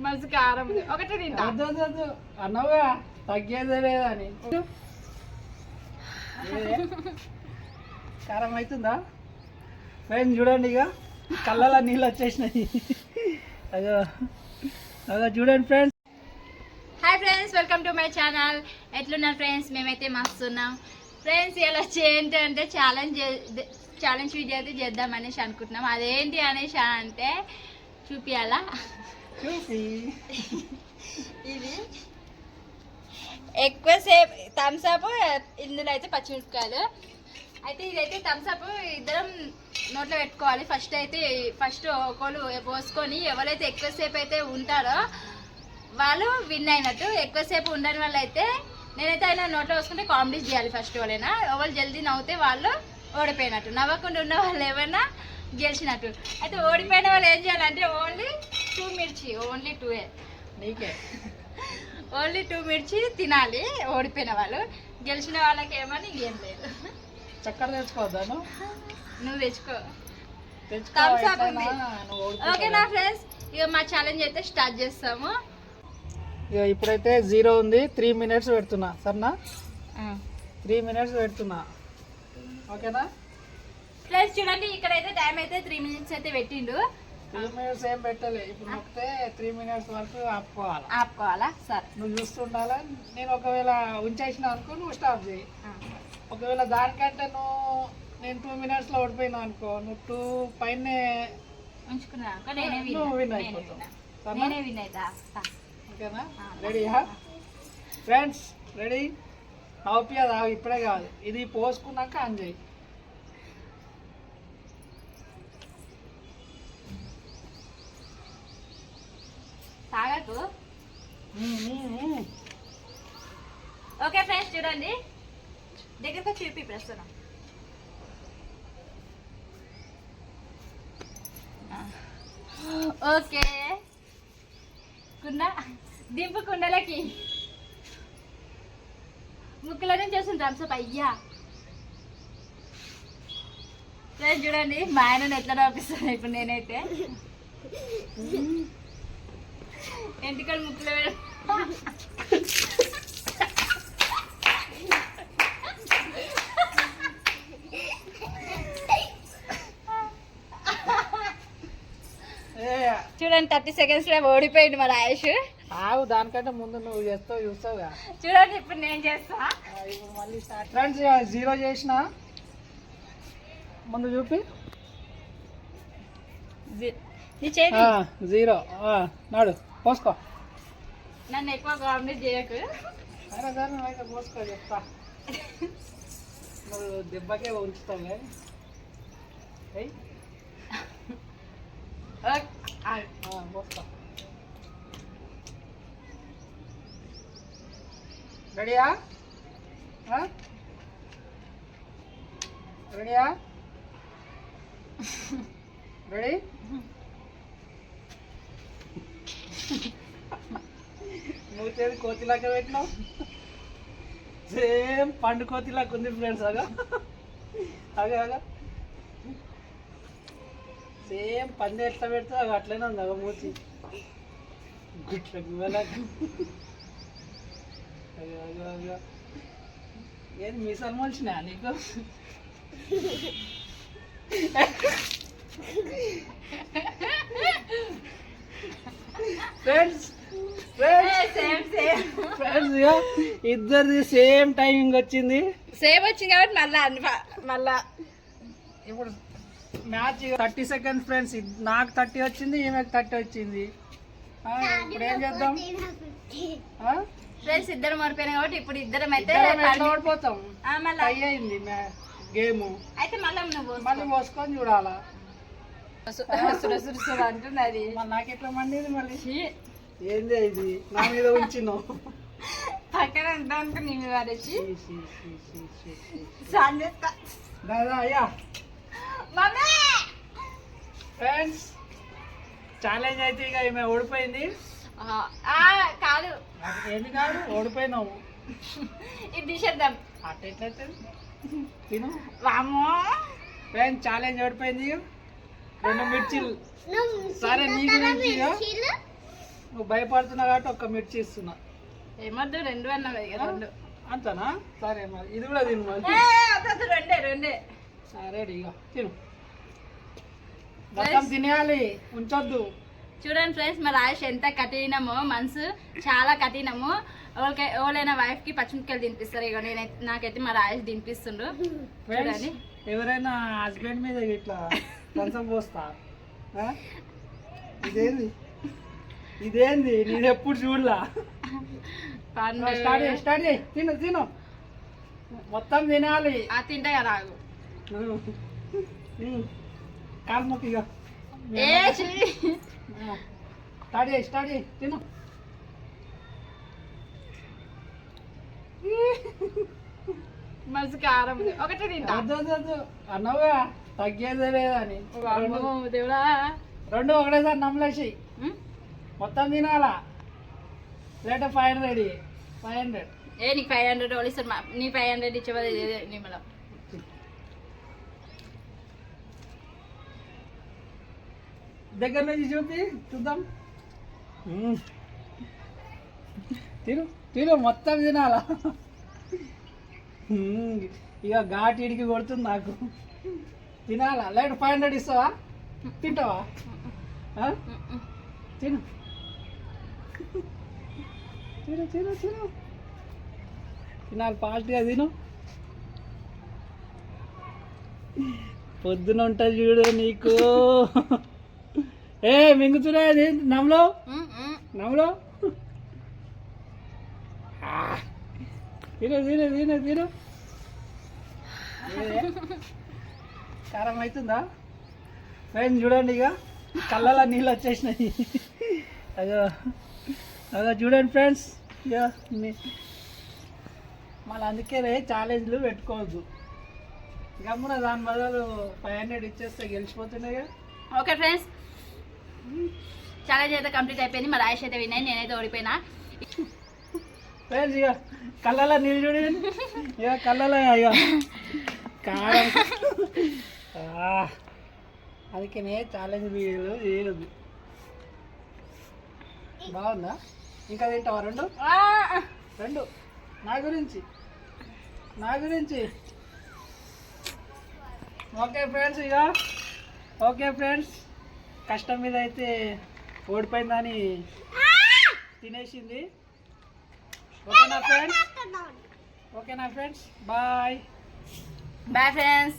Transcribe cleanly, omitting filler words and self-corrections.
మస్తు కారం ఒకటే తింటా. అన్నవుగా తగ్గేదే లేదని. కారం అవుతుందా ఫ్రెండ్స్? చూడండి ఇక కళ్ళలో నీళ్ళు వచ్చేసినాయి. అదో అదో చూడండి friends. Hi friends, welcome to my channel. ఎట్లున్నారు ఫ్రెండ్స్? మేమైతే మస్తున్నాం ఫ్రెండ్స్. ఇలా ఏంటంటే ఛాలెంజ్ వీడియో అయితే చేద్దాం అనేసి అనుకుంటున్నాం. అదేంటి అనేసి అంటే చూపియాలా? ఇది ఎక్కువసేపు థమ్స్అప్, ఇందులో అయితే పచ్చిమిరపకాయలు. అయితే ఇదైతే థమ్స్అప్ ఇద్దరం నోట్లో పెట్టుకోవాలి. ఫస్ట్ ఒకళ్ళు పోసుకొని ఎవరైతే ఎక్కువసేపు అయితే ఉంటారో వాళ్ళు విన్ అయినట్టు. ఎక్కువసేపు ఉండని వాళ్ళు అయితే నేనైతే ఆయన నోట్లో వేసుకుంటే కామెడీ చేయాలి ఫస్ట్. వాళ్ళైనా ఎవరు జల్దీ నవ్వుతే వాళ్ళు ఓడిపోయినట్టు, నవ్వకుండా ఉన్న వాళ్ళు ఏమైనా గెలిచినట్టు. అయితే ఓడిపోయిన వాళ్ళు ఏం చేయాలంటే ఓన్లీ 2 మిర్చి, ఓన్లీ 2 నీకే ఓన్లీ 2 మిర్చి తినాలి ఓడిపోయిన వాళ్ళు. గెలిచిన వాళ్ళకి ఏమని ఇంకేం లేదు. చక్కెర తెచ్చుకోవద్దా? నువ్వు తెచ్చుకో. ఓకేనా ఫ్రెండ్స్? ఇక మా ఛాలెంజ్ అయితే స్టార్ట్ చేస్తాము. ఇక ఇప్పుడైతే 0 ఉంది. 3 మినిట్స్ పెడుతున్నా. సరేనా? 3 మినిట్స్ పెడుతున్నా. ఓకేనా ఫ్రెండ్స్? చూడండి ఇక్కడైతే టైం అయితే 3 మినిట్స్ అయితే పెట్టిండు. 3 మినిట్స్ ఏం పెట్టాలి. ఇప్పుడు మొక్కితే 3 మినిట్స్ వరకు ఆపుకోవాలా? సరే, నువ్వు చూస్తుండాలా. నేను ఒకవేళ ఉంచేసిన అనుకో నువ్వు స్టాప్ చేయి. ఒకవేళ దానికంటే నేను 2 మినిట్స్లో ఓడిపోయినా అనుకో, నువ్వు 2 పైన ఉంచుకున్నా నువ్వు విన్ అయిపోతావు. ఓకేనా? రెడీయా ఫ్రెండ్స్? రెడీ? అవుపియా ఇప్పుడే కాదు, ఇది పోసుకున్నాక ఆన్ చేయి. తాగకు. ఓకే ఫ్రెండ్స్, చూడండి దగ్గరగా చూపి ప్రస్తుతం. ఓకే, కుండ దింపు, కుండలకి ముక్కులోనే చేస్తుంది థమ్స్అప్. అయ్యా ఫ్రెండ్స్ చూడండి మా ఆయన ఎట్లా రాపిస్తాను ఇప్పుడు. నేనైతే ఎంటికలు ముక్కులో చూడండి 30 seconds లో ఓడిపోయింది మన ఆయుష్. దానికంటే ముందు నువ్వు చేస్తావు, చూస్తావుగా. చూడండి ఇప్పుడు నేను చేస్తా. ఇప్పుడు మళ్ళీ స్టార్ట్ ఫ్రెండ్స్. 0 చేసిన ముందు చూపి. 0 నాడు పోసుకో. నన్ను ఎక్కువ కాంప్లీట్ చేయకు. అయితే పోసుకో చెప్తా. నువ్వు దెబ్బకే ఉంచుతావులే. పోసుకో. రెడీయా? రెడీయా? రెడీ? నువ్వు చేసి కోతిలాగా పెట్టినావు. సేమ్ పండు కోతిలాగా ఉంది ఫ్రెండ్స్. అగా సేమ్ పంది ఎట్లా పెడతావు అట్లనే ఉంది. మూచి గుట్లకు ఏది మీసాలు మొలిచినా నీకు? ఫ్రెండ్స్ ఇద్దరిది సేమ్ టైమింగ్ వచ్చింది. సేమ్ వచ్చింది కాబట్టి మళ్ళా ఇప్పుడు మ్యాచ్ 30 seconds ఫ్రెండ్స్. నాకు 30 వచ్చింది, ఈమెకు 30 వచ్చింది. ఇప్పుడు ఏం చేద్దాం ఫ్రెండ్స్? ఇద్దరు మరిపోయినా కాబట్టి ఇప్పుడు ఇద్దరం అయితే ఓడిపోతాం. అయ్యింది గేమ్. అయితే మళ్ళీ పోసుకొని చూడాలా అంటున్నది. నాకు ఎట్లా మండేది మళ్ళీ. ఏంది ఇది నా మీద ఉంచినావు? పక్కన ఎంత అనుకో నీ మీద పడేసి దాదా అయ్యా. ఫ్రెండ్స్ ఛాలెంజ్ అయితే ఇక ఈమె ఓడిపోయింది. కాదు ఏంది కాదు, ఓడిపోయినావు. ఇది తీసేద్దాం. అట్ట ఎట్లయితే తిను. వామ్మో ఫ్రెండ్స్ ఛాలెంజ్ ఓడిపోయింది. 2 మిర్చీలు. సరే నీ గురించి ఇక నువ్వు భయపడుతున్నావు కాబట్టి 1 మిర్చి ఇస్తున్నా. ఏమద్దు 2 అన్నది ఇక 2. అంతనా? సరే మరి ఇది కూడా తిను మరి. రెండే. సరే ఇక తిను. మొత్తం తినేయాలి, ఉంచొద్దు. చూడండి ఫ్రెండ్స్, మా రాజేష్ ఎంత కఠినమో, మనసు చాలా కఠినము. ఎవరైనా వైఫ్ కి పచ్చిమిరపకాయలు తినిపిస్తారు. ఇక నాకైతే మా రాజేష్ తినిపిస్తుండు. చూడండి, ఎవరైనా హస్బెండ్ మీద ఇట్లా కంచం పోస్తా. ఇదేంది నేను ఎప్పుడు చూడలా. స్టార్ట్ చేయి, తిను మొత్తం తినాలి. తింటే కదా రాగు కాలు మొక్క ఇక. స్టార్ట్ చేయి తిను. మంచి కారం ఒకటే తింటా. వద్దు అన్నవుగా తగ్గేదే లేదని. దేవుడా, 2 ఒకటేసారి నమ్మలేసి మొత్తం తినాలా. లేట 500. నీకు 500 వాళ్ళు ఇస్తారు. నీ 500 ఇచ్చేవాళ్ళు నిమ్మలం. దగ్గర నుంచి చూద్దాం. తిను మొత్తం తినాలా. ఇక ఘాటీడికి కొడుతుంది నాకు. తినాలా. లేట 500 ఇస్తావా? తింటావా? తిను తినాలి, ఫాస్ట్గా తిను. పొద్దున ఉంటుంది చూడు నీకు. మింగుతున్నా నమ్మలో. తిను. కారం అవుతుందా? ఫ్రెండ్స్ చూడండి, ఇక కళ్ళలో నీళ్ళు వచ్చేసినాయి. అదో చూడండి ఫ్రెండ్స్. ఇక మళ్ళీ అందుకే ఛాలెంజ్లు పెట్టుకోవద్దు. గమ్మున దాని బదులు 500 ఇచ్చేస్తే గెలిచిపోతున్నాయి. ఓకే ఫ్రెండ్స్, ఛాలెంజ్ అయితే కంప్లీట్ అయిపోయింది. మా రాయేష్ అయితే విన్నాయి, నేనైతే ఓడిపోయినా. ఫ్రెండ్స్ ఇక కళ్ళలో నీళ్ళు చూడండి. ఇక కళ్ళలో ఇక కారం. అందుకనే ఛాలెంజ్ వీడియోలు చేయదు. బాగుందా? ఇంకా తింటావా? 2 నా గురించి. ఓకే ఫ్రెండ్స్ కష్టం మీద అయితే ఓడిపోయిందని తినేసింది. ఓకేనా ఫ్రెండ్స్? Bye friends.